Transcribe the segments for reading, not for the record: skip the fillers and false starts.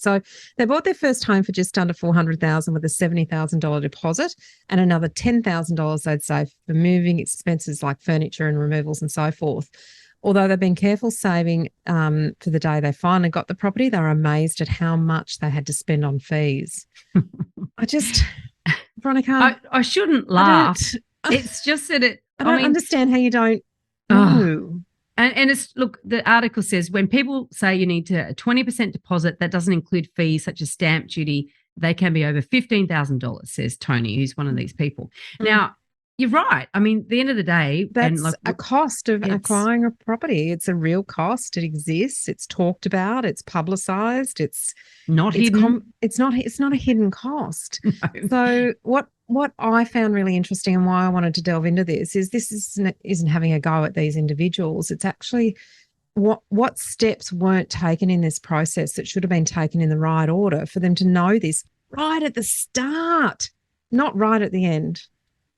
So they bought their first home for just under $400,000 with a $70,000 deposit and another $10,000 they'd save for moving expenses like furniture and removals and so forth. Although they've been careful saving for the day they finally got the property, they were amazed at how much they had to spend on fees. Veronica, I shouldn't laugh. It's just that I don't understand how you don't know. And it's, look, the article says when people say you need a 20% deposit, that doesn't include fees such as stamp duty. They can be over $15,000, says Tony, who's one of these people. Now, you're right. I mean, at the end of the day, that's a cost of acquiring a property. It's a real cost. It exists. It's talked about. It's publicised. It's not hidden. It's not a hidden cost. No. So what I found really interesting and why I wanted to delve into this isn't having a go at these individuals. It's actually what steps weren't taken in this process that should have been taken in the right order for them to know this right at the start, not right at the end.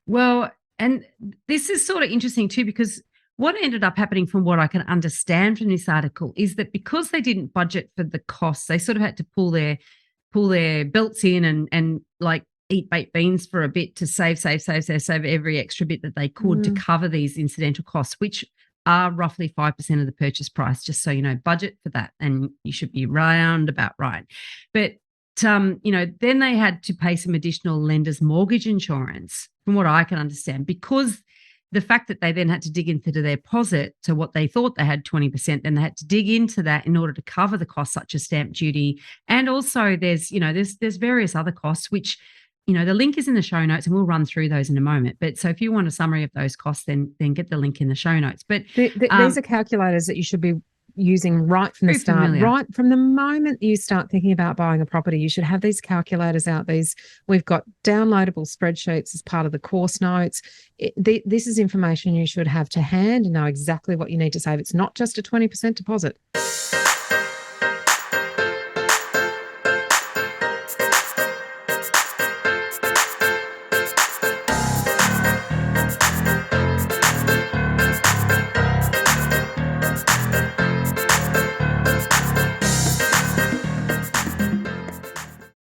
Well, and this is sort of interesting too, because what ended up happening from what I can understand from this article is that because they didn't budget for the costs, they sort of had to pull their belts in and like eat baked beans for a bit to save every extra bit that they could to cover these incidental costs, which are roughly 5% of the purchase price, just so you know, budget for that and you should be round about right. But then they had to pay some additional lender's mortgage insurance, from what I can understand, because the fact that they then had to dig into their deposit to what they thought they had 20%, then they had to dig into that in order to cover the costs such as stamp duty. And also there's various other costs, which, the link is in the show notes and we'll run through those in a moment. But so if you want a summary of those costs, then get the link in the show notes. But these are calculators that you should be using right from the start, familiar. Right from the moment you start thinking about buying a property. You should have these calculators out. We've got downloadable spreadsheets as part of the course notes. This is information you should have to hand and know exactly what you need to save. It's not just a 20% deposit.